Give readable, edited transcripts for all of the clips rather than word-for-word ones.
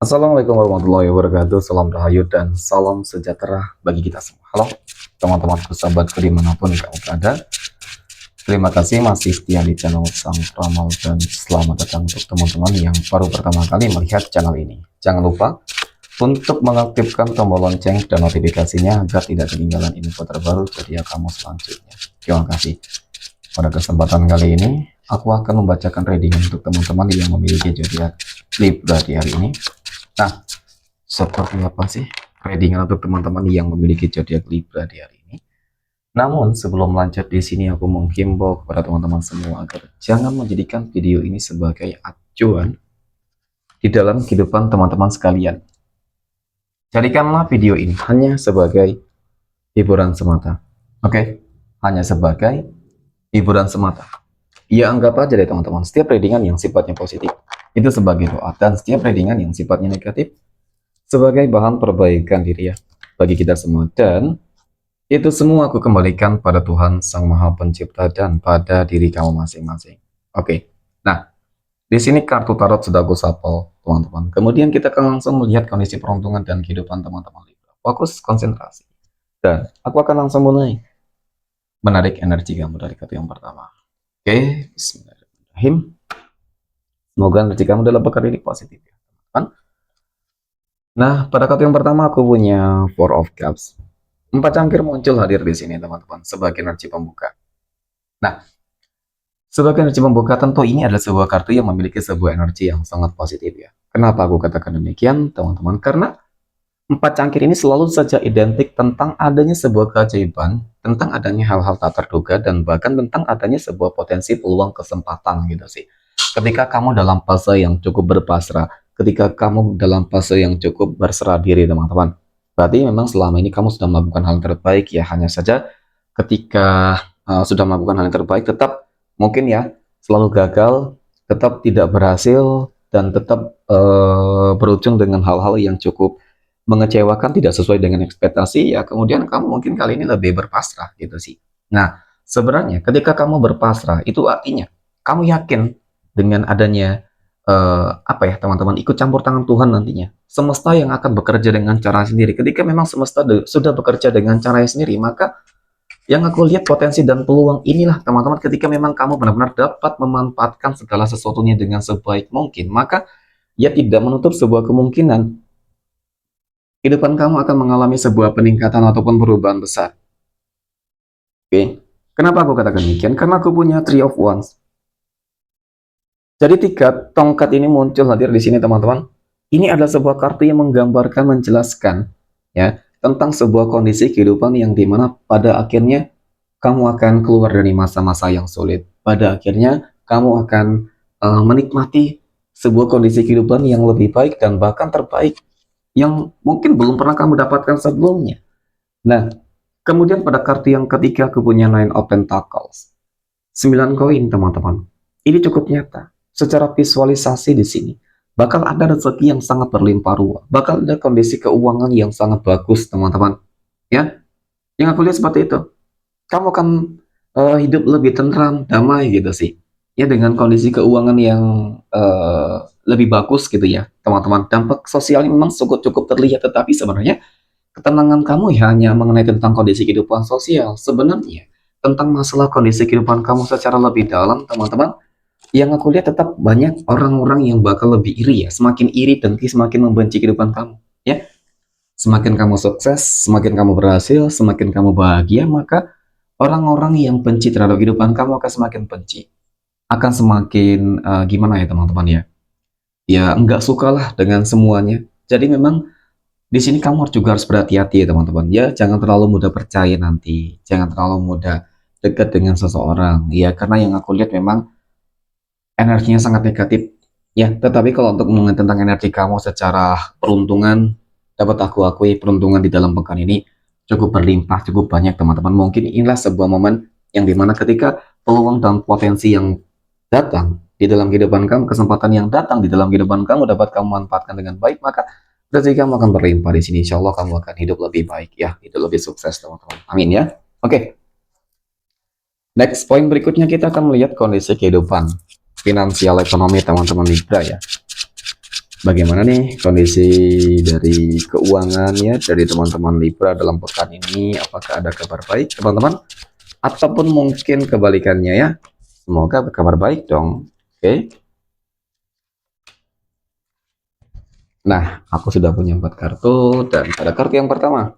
Assalamualaikum warahmatullahi wabarakatuh. Salam rahayu dan salam sejahtera bagi kita semua. Halo teman-temanku, sahabatku dimanapun kamu berada. Terima kasih masih setia di channel Sang Ramal dan selamat datang untuk teman-teman yang baru pertama kali melihat channel ini. Jangan lupa untuk mengaktifkan tombol lonceng dan notifikasinya agar tidak ketinggalan info terbaru jadi kamu selanjutnya. Terima kasih. Pada kesempatan kali ini, aku akan membacakan reading untuk teman-teman yang memiliki zodiak Libra di hari ini. Nah, seperti apa sih readingan untuk teman-teman yang memiliki zodiak Libra di hari ini? Namun sebelum lanjut di sini aku menghimbau kepada teman-teman semua agar jangan menjadikan video ini sebagai acuan di dalam kehidupan teman-teman sekalian. Jadikanlah video ini hanya sebagai hiburan semata. Oke? Hanya sebagai hiburan semata. Ya anggap aja deh teman-teman, setiap readingan yang sifatnya positif itu sebagai doa, dan setiap readingan yang sifatnya negatif sebagai bahan perbaikan diri ya bagi kita semua. Dan itu semua aku kembalikan pada Tuhan Sang Maha Pencipta dan pada diri kamu masing-masing. Oke. Nah, di sini kartu tarot sudah aku shuffle, teman-teman. Kemudian kita akan langsung melihat kondisi peruntungan dan kehidupan teman-teman Libra. Fokus, konsentrasi. Dan aku akan langsung mulai menarik energi kamu dari kartu yang pertama. Oke, bismillahirrahmanirrahim. Semoga energi kamu dalam pekan ini positif ya, teman-teman. Nah, pada kartu yang pertama aku punya Four of Cups. 4 cangkir muncul hadir di sini, teman-teman, sebagai energi pembuka. Nah, sebagai energi pembuka tentu ini adalah sebuah kartu yang memiliki sebuah energi yang sangat positif ya. Kenapa aku katakan demikian, teman-teman? Karena 4 cangkir ini selalu saja identik tentang adanya sebuah keajaiban, tentang adanya hal-hal tak terduga, dan bahkan tentang adanya sebuah potensi peluang kesempatan gitu sih. Ketika kamu dalam fase yang cukup berpasrah, ketika kamu dalam fase yang cukup berserah diri, teman-teman, berarti memang selama ini kamu sudah melakukan hal yang terbaik ya. Hanya saja ketika sudah melakukan hal yang terbaik, tetap mungkin ya selalu gagal, tetap tidak berhasil, dan tetap berujung dengan hal-hal yang cukup mengecewakan, tidak sesuai dengan ekspektasi ya. Kemudian kamu mungkin kali ini lebih berpasrah gitu sih. Nah, sebenarnya ketika kamu berpasrah itu artinya kamu yakin dengan adanya apa ya teman-teman, ikut campur tangan Tuhan nantinya, semesta yang akan bekerja dengan cara sendiri. Ketika memang semesta sudah bekerja dengan caranya sendiri, maka yang aku lihat potensi dan peluang inilah teman-teman, ketika memang kamu benar-benar dapat memanfaatkan segala sesuatunya dengan sebaik mungkin, maka ya tidak menutup sebuah kemungkinan kehidupan kamu akan mengalami sebuah peningkatan ataupun perubahan besar. Oke, kenapa aku katakan demikian? Karena aku punya Three of Wands. Jadi 3 tongkat ini muncul hadir di sini, teman-teman. Ini adalah sebuah kartu yang menggambarkan, menjelaskan ya tentang sebuah kondisi kehidupan yang dimana pada akhirnya kamu akan keluar dari masa-masa yang sulit. Pada akhirnya kamu akan menikmati sebuah kondisi kehidupan yang lebih baik dan bahkan terbaik yang mungkin belum pernah kamu dapatkan sebelumnya. Nah, kemudian pada kartu yang ketiga aku punya Nine of Pentacles. 9 koin, teman-teman. Ini cukup nyata. Secara visualisasi di sini, bakal ada rezeki yang sangat berlimpah ruah. Bakal ada kondisi keuangan yang sangat bagus, teman-teman. Ya, yang aku lihat seperti itu. Kamu akan hidup lebih tenang, damai gitu sih. Ya, dengan kondisi keuangan yang lebih bagus gitu ya, teman-teman. Dampak sosialnya memang cukup terlihat, tetapi sebenarnya ketenangan kamu ya hanya mengenai tentang kondisi kehidupan sosial. Sebenarnya tentang masalah kondisi kehidupan kamu secara lebih dalam, teman-teman, yang aku lihat tetap banyak orang-orang yang bakal lebih iri ya. Semakin iri tentu semakin membenci kehidupan kamu ya. Semakin kamu sukses, semakin kamu berhasil, semakin kamu bahagia, maka orang-orang yang benci terhadap kehidupan kamu akan semakin benci, akan semakin gimana ya teman-teman ya, ya nggak sukalah dengan semuanya. Jadi memang di sini kamu juga harus berhati-hati ya teman-teman ya. Jangan terlalu mudah percaya nanti, jangan terlalu mudah dekat dengan seseorang ya, karena yang aku lihat memang energinya sangat negatif ya. Tetapi kalau untuk ngomongin tentang energi kamu secara peruntungan, dapat aku akui peruntungan di dalam pekan ini cukup berlimpah, cukup banyak, teman-teman. Mungkin inilah sebuah momen yang dimana ketika peluang dan potensi yang datang di dalam kehidupan kamu, kesempatan yang datang di dalam kehidupan kamu dapat kamu manfaatkan dengan baik, maka rezeki kamu akan berlimpah di sini. Insya Allah kamu akan hidup lebih baik ya, hidup lebih sukses, teman-teman. Amin ya. Oke. Next, poin berikutnya kita akan melihat kondisi kehidupan finansial ekonomi teman-teman Libra ya. Bagaimana nih kondisi dari keuangannya dari teman-teman Libra dalam pekan ini? Apakah ada kabar baik, teman-teman? Ataupun mungkin kebalikannya ya? Semoga berkabar baik dong. Oke. Nah, aku sudah punya 4 kartu dan pada kartu yang pertama,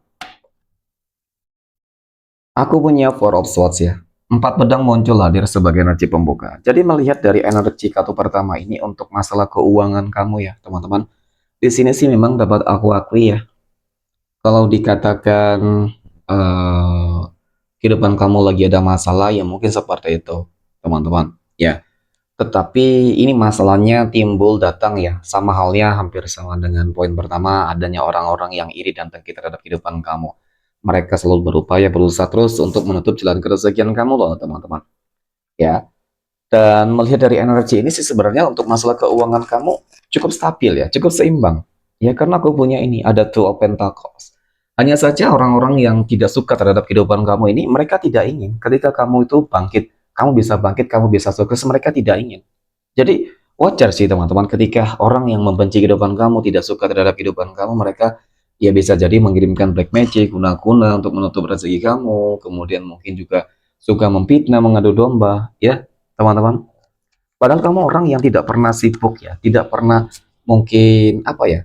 aku punya Four of Swords ya. 4 pedang muncul hadir sebagai energi pembuka. Jadi melihat dari energi kartu pertama ini untuk masalah keuangan kamu ya, teman-teman. Di sini sih memang dapat aku akui ya. Kalau dikatakan eh, kehidupan kamu lagi ada masalah ya mungkin seperti itu, teman-teman. Ya, tetapi ini masalahnya timbul datang ya, sama halnya hampir sama dengan poin pertama, adanya orang-orang yang iri dan dengki terhadap kehidupan kamu. Mereka selalu berupaya berusaha terus untuk menutup jalan keresakian kamu loh, teman-teman. Ya, dan melihat dari energi ini sih sebenarnya untuk masalah keuangan kamu cukup stabil ya, cukup seimbang. Ya, karena aku punya ini, ada Two of Pentacles. Hanya saja orang-orang yang tidak suka terhadap kehidupan kamu ini, mereka tidak ingin ketika kamu itu bangkit, kamu bisa sukses, mereka tidak ingin. Jadi wajar sih teman-teman ketika orang yang membenci kehidupan kamu, tidak suka terhadap kehidupan kamu, mereka ya bisa jadi mengirimkan black magic, guna-guna untuk menutup rezeki kamu, kemudian mungkin juga suka memfitnah, mengadu domba, ya teman-teman. Padahal kamu orang yang tidak pernah sibuk ya, tidak pernah mungkin apa ya,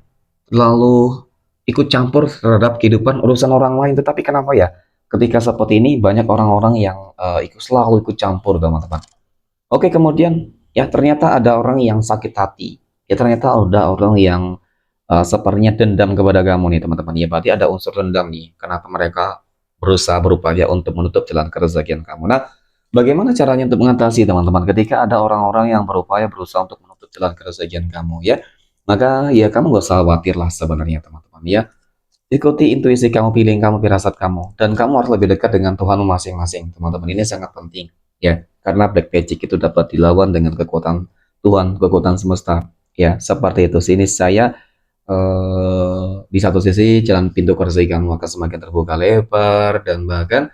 lalu ikut campur terhadap kehidupan urusan orang lain. Tetapi kenapa ya, ketika seperti ini banyak orang-orang yang selalu ikut campur teman-teman. Oke, kemudian ya ternyata ada orang yang sakit hati. Ya ternyata ada orang yang sepertinya dendam kepada kamu nih teman-teman. Ya berarti ada unsur dendam nih. Kenapa mereka berusaha berupaya untuk menutup jalan keresakian kamu. Nah, bagaimana caranya untuk mengatasi teman-teman ketika ada orang-orang yang berupaya berusaha untuk menutup jalan keresakian kamu ya? Maka ya kamu gak usah khawatir lah sebenarnya teman-teman ya. Ikuti intuisi kamu, pilih kamu, firasat kamu, dan kamu harus lebih dekat dengan Tuhanmu masing-masing. Teman-teman, ini sangat penting, ya, karena black magic itu dapat dilawan dengan kekuatan Tuhan, kekuatan semesta, ya, seperti itu. Sini saya di satu sisi jalan pintu rezeki kamu akan semakin terbuka lebar dan bahkan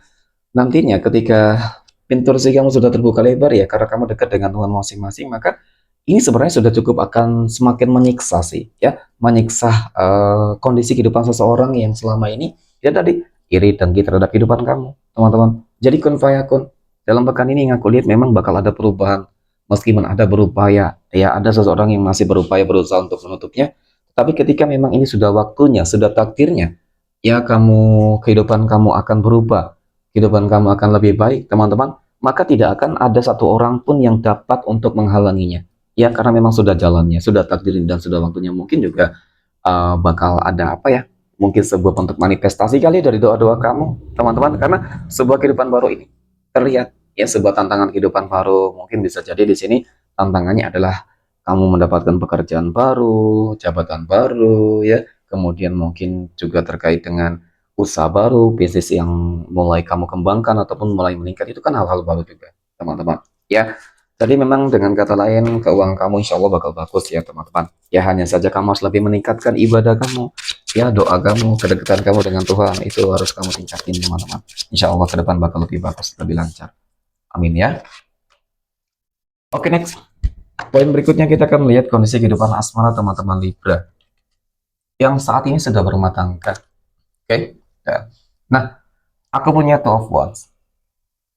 nantinya ketika pintu rezeki kamu sudah terbuka lebar ya karena kamu dekat dengan Tuhan masing-masing maka ini sebenarnya sudah cukup akan semakin menyiksa sih ya menyiksa kondisi kehidupan seseorang yang selama ini ya tadi iri dengki terhadap kehidupan kamu teman-teman. Jadi kun fayakun dalam pekan ini yang aku lihat memang bakal ada perubahan meskipun ada berupaya ya ada seseorang yang masih berupaya berusaha untuk menutupnya tapi ketika memang ini sudah waktunya sudah takdirnya ya kehidupan kamu akan berubah, kehidupan kamu akan lebih baik, teman-teman, maka tidak akan ada satu orang pun yang dapat untuk menghalanginya. Ya, karena memang sudah jalannya, sudah takdir dan sudah waktunya. Mungkin juga bakal ada apa ya? Mungkin sebuah bentuk manifestasi kali dari doa-doa kamu, teman-teman, karena sebuah kehidupan baru ini terlihat ya sebuah tantangan kehidupan baru. Mungkin bisa jadi di sini tantangannya adalah kamu mendapatkan pekerjaan baru, jabatan baru, ya, kemudian mungkin juga terkait dengan usaha baru, bisnis yang mulai kamu kembangkan ataupun mulai meningkat itu kan hal-hal baru juga, teman-teman. Ya, jadi memang dengan kata lain keuangan kamu insya Allah bakal bagus ya teman-teman. Ya hanya saja kamu harus lebih meningkatkan ibadah kamu, ya doa kamu, kedekatan kamu dengan Tuhan itu harus kamu tingkatin teman-teman. Insya Allah ke depan bakal lebih bagus, lebih lancar. Amin ya. Oke next. Poin berikutnya kita akan melihat kondisi kehidupan asmara teman-teman Libra yang saat ini sudah berumah tangga. Oke. Nah, aku punya Two of Wands.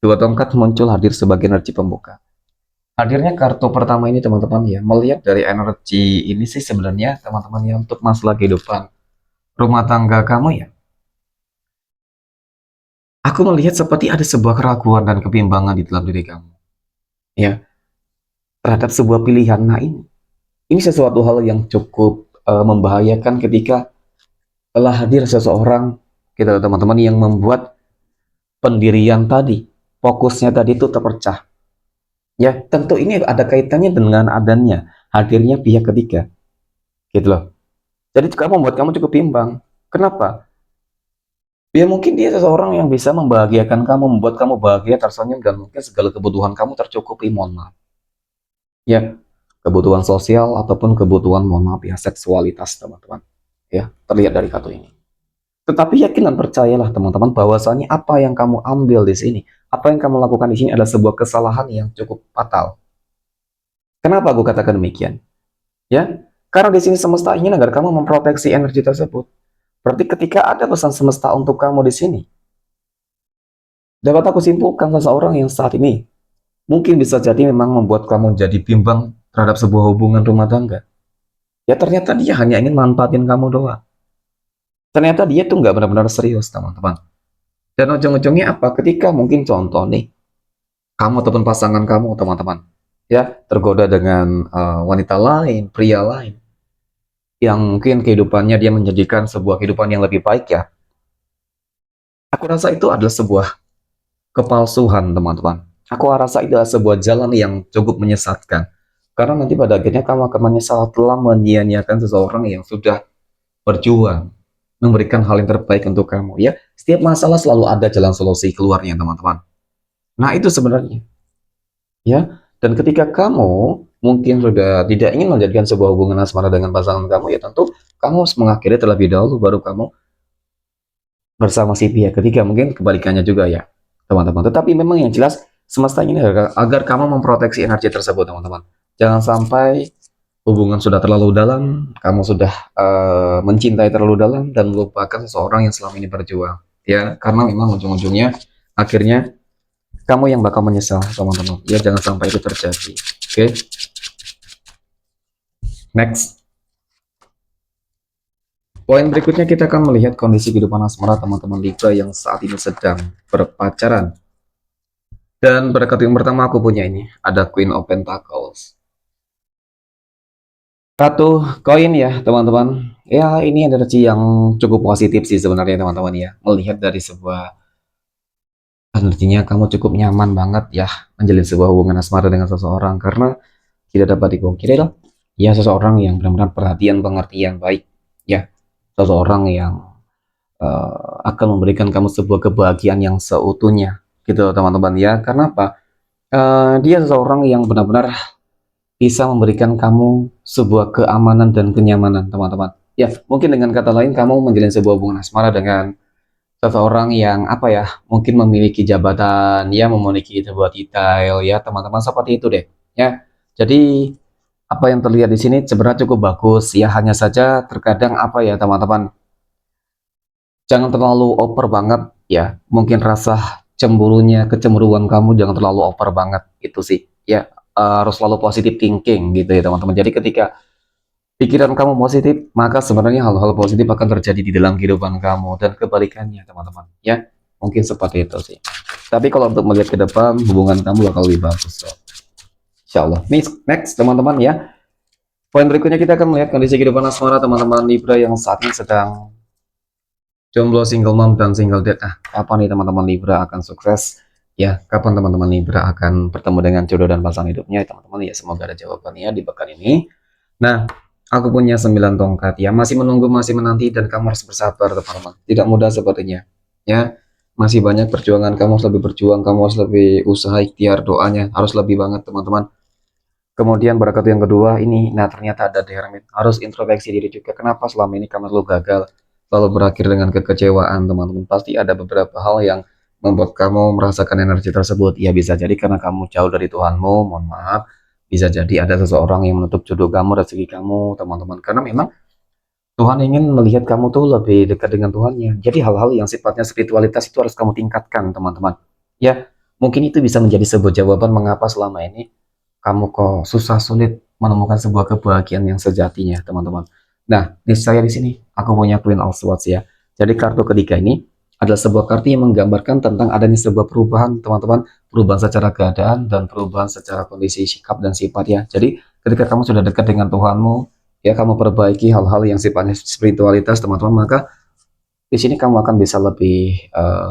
Dua tongkat muncul hadir sebagai energi pembuka. Hadirnya kartu pertama ini teman-teman ya, melihat dari energi ini sih sebenarnya teman-teman ya untuk masalah kehidupan rumah tangga kamu ya. Aku melihat seperti ada sebuah keraguan dan kebimbangan di dalam diri kamu. Ya, terhadap sebuah pilihan. Nah ini sesuatu hal yang cukup membahayakan ketika telah hadir seseorang kita teman-teman yang membuat pendirian tadi, fokusnya tadi itu terpecah. Ya, tentu ini ada kaitannya dengan adanya hadirnya pihak ketiga, gitu loh. Jadi kamu membuat kamu cukup bimbang. Kenapa? Ya mungkin dia seseorang yang bisa membahagiakan kamu, membuat kamu bahagia, tersenyum, dan mungkin segala kebutuhan kamu tercukupi, mohon maaf. Ya, kebutuhan sosial ataupun kebutuhan, mohon maaf ya, seksualitas, teman-teman. Ya, terlihat dari kartu ini. Tetapi yakin dan percayalah teman-teman bahwasanya apa yang kamu ambil di sini, apa yang kamu lakukan di sini adalah sebuah kesalahan yang cukup fatal. Kenapa aku katakan demikian? Ya, Karena di sini semesta ingin agar kamu memproteksi energi tersebut. Berarti ketika ada pesan semesta untuk kamu di sini, dapat aku simpulkan seseorang yang saat ini mungkin bisa jadi memang membuat kamu jadi bimbang terhadap sebuah hubungan rumah tangga. Ya ternyata dia hanya ingin manfaatin kamu doang. Ternyata dia tuh nggak benar-benar serius, teman-teman. Dan ujung-ujungnya apa? Ketika mungkin contoh nih, kamu ataupun pasangan kamu, teman-teman, ya tergoda dengan wanita lain, pria lain, yang mungkin kehidupannya dia menjadikan sebuah kehidupan yang lebih baik ya. Aku rasa itu adalah sebuah kepalsuan, teman-teman. Aku rasa itu adalah sebuah jalan yang cukup menyesatkan. Karena nanti pada akhirnya kamu akan menyesal telah menyia-nyiakan seseorang yang sudah berjuang, memberikan hal yang terbaik untuk kamu. Ya, setiap masalah selalu ada jalan solusi keluarnya, teman-teman. Nah, itu sebenarnya. Ya, dan ketika kamu mungkin sudah tidak ingin menjadikan sebuah hubungan asmara dengan pasangan kamu, ya tentu kamu harus mengakhiri terlebih dahulu, baru kamu bersama si pihak ketiga. Mungkin kebalikannya juga ya, teman-teman. Tetapi memang yang jelas semesta ini agar kamu memproteksi energi tersebut, teman-teman. Jangan sampai hubungan sudah terlalu dalam, kamu sudah mencintai terlalu dalam dan melupakan seseorang yang selama ini berjuang. Ya, karena memang ujung-ujungnya akhirnya kamu yang bakal menyesal, teman-teman. Ya, jangan sampai itu terjadi. Oke, next. Poin berikutnya kita akan melihat kondisi kehidupan asmara teman-teman Libra yang saat ini sedang berpacaran. Dan pada kartu yang pertama aku punya ini, ada Queen of Pentacles. Satu koin ya, teman-teman. Ya, ini energi yang cukup positif sih sebenarnya, teman-teman ya. Melihat dari sebuah energinya kamu cukup nyaman banget ya menjalin sebuah hubungan asmara dengan seseorang karena tidak dapat dipungkiri loh. Ya, seseorang yang benar-benar perhatian, pengertian baik. Ya, seseorang yang akan memberikan kamu sebuah kebahagiaan yang seutuhnya gitu teman-teman ya. Karena apa? Dia seseorang yang benar-benar bisa memberikan kamu sebuah keamanan dan kenyamanan, teman-teman. Ya, mungkin dengan kata lain kamu menjalin sebuah hubungan asmara dengan seseorang yang apa ya, mungkin memiliki jabatan, ya memiliki sebuah titel, ya teman-teman seperti itu deh. Ya, jadi apa yang terlihat di sini sebenarnya cukup bagus. Ya, hanya saja terkadang apa ya teman-teman, jangan terlalu over banget ya. Mungkin rasa cemburunya, kecemburuan kamu jangan terlalu over banget itu sih. Ya, harus selalu positive thinking gitu ya teman-teman. Jadi ketika pikiran kamu positif, maka sebenarnya hal-hal positif akan terjadi di dalam kehidupan kamu dan kebalikannya, teman-teman. Ya, mungkin seperti itu sih. Tapi kalau untuk melihat ke depan, hubungan kamu bakal lebih bagus. So. Insya Allah. Next, teman-teman ya. Poin berikutnya kita akan melihat kondisi kehidupan asmara teman-teman Libra yang saat ini sedang jomblo, single mom, dan single dad. Nah, kapan nih teman-teman Libra akan sukses? Ya, kapan teman-teman Libra akan bertemu dengan jodoh dan pasangan hidupnya? Teman-teman ya, semoga ada jawabannya di pekan ini. Nah, aku punya 9 tongkat ya, masih menunggu, masih menanti, dan kamu harus bersabar teman-teman. Tidak mudah sepertinya. Ya, masih banyak perjuangan, kamu harus lebih berjuang, kamu harus lebih usaha ikhtiar doanya, harus lebih banget teman-teman. Kemudian berkat yang kedua ini, nah ternyata ada The Hermit, harus introspeksi diri juga. Kenapa selama ini kamu selalu gagal, selalu berakhir dengan kekecewaan teman-teman. Pasti ada beberapa hal yang membuat kamu merasakan energi tersebut. Ya bisa jadi karena kamu jauh dari Tuhanmu, mohon maaf. Bisa jadi ada seseorang yang menutup jodoh kamu, rezeki kamu, teman-teman. Karena memang Tuhan ingin melihat kamu tuh lebih dekat dengan Tuhannya. Jadi hal-hal yang sifatnya spiritualitas itu harus kamu tingkatkan, teman-teman. Ya, mungkin itu bisa menjadi sebuah jawaban mengapa selama ini kamu kok susah sulit menemukan sebuah kebahagiaan yang sejatinya, teman-teman. Nah, di saya di sini aku punya Queen of Swords ya. Jadi kartu ketiga ini adalah sebuah kartu yang menggambarkan tentang adanya sebuah perubahan, teman-teman, perubahan secara keadaan dan perubahan secara kondisi sikap dan sifat ya. Jadi ketika kamu sudah dekat dengan Tuhanmu, ya kamu perbaiki hal-hal yang sifatnya spiritualitas, teman-teman, maka di sini kamu akan bisa lebih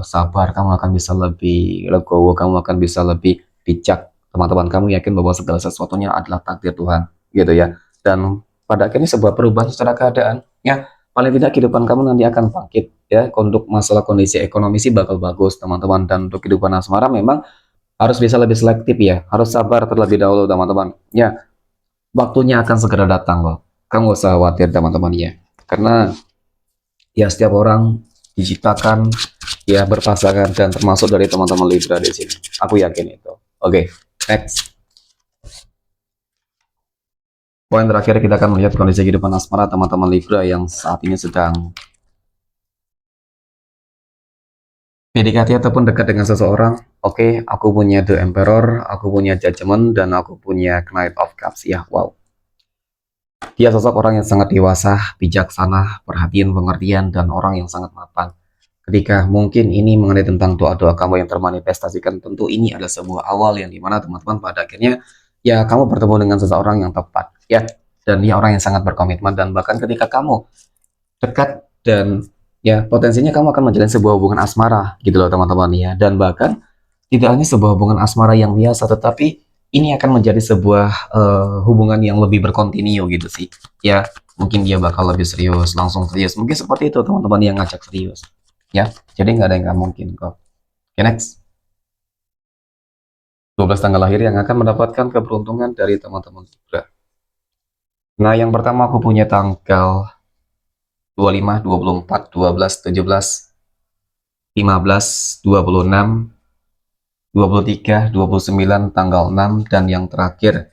sabar, kamu akan bisa lebih legowo, kamu akan bisa lebih bijak, teman-teman. Kamu yakin bahwa segala sesuatunya adalah takdir Tuhan, gitu ya. Dan pada akhirnya sebuah perubahan secara keadaan, ya paling tidak kehidupan kamu nanti akan bangkit, ya. Untuk masalah kondisi ekonomi sih bakal bagus, teman-teman. Dan untuk kehidupan asmara memang harus bisa lebih selektif ya, harus sabar terlebih dahulu, teman-teman. Ya, waktunya akan segera datang loh. Kamu gak usah khawatir, teman-teman ya. Karena ya setiap orang diciptakan ya berpasangan dan termasuk dari teman-teman Libra di sini. Aku yakin itu. Oke, next. Poin terakhir kita akan melihat kondisi kehidupan asmara teman-teman Libra yang saat ini sedang PDKT ataupun dekat dengan seseorang. Oke, aku punya The Emperor, aku punya Judgment, dan aku punya Knight of Cups. Ya, wow. Dia sosok orang yang sangat dewasa, bijaksana, perhatian, pengertian, dan orang yang sangat mapan. Ketika mungkin ini mengenai tentang doa-doa kamu yang termanifestasikan, tentu ini adalah sebuah awal yang dimana teman-teman pada akhirnya ya kamu bertemu dengan seseorang yang tepat, ya. Dan dia orang yang sangat berkomitmen, dan bahkan ketika kamu dekat dan ya potensinya kamu akan menjalin sebuah hubungan asmara gitu loh teman-teman ya. Dan bahkan tidak hanya sebuah hubungan asmara yang biasa, tetapi ini akan menjadi sebuah hubungan yang lebih berkontinu gitu sih ya. Mungkin dia bakal lebih serius, langsung serius, mungkin seperti itu teman-teman yang ngajak serius ya. Jadi nggak ada yang nggak mungkin kok. Oke, next. 12 tanggal lahir yang akan mendapatkan keberuntungan dari teman-teman juga. Nah, yang pertama aku punya tanggal 25, 24, 12, 17, 15, 26, 23, 29, tanggal 6, dan yang terakhir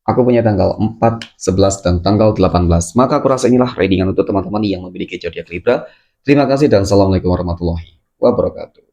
aku punya tanggal 4, 11, dan tanggal 18. Maka aku rasa inilah readingan untuk teman-teman yang memiliki zodiak Libra. Terima kasih dan assalamualaikum warahmatullahi wabarakatuh.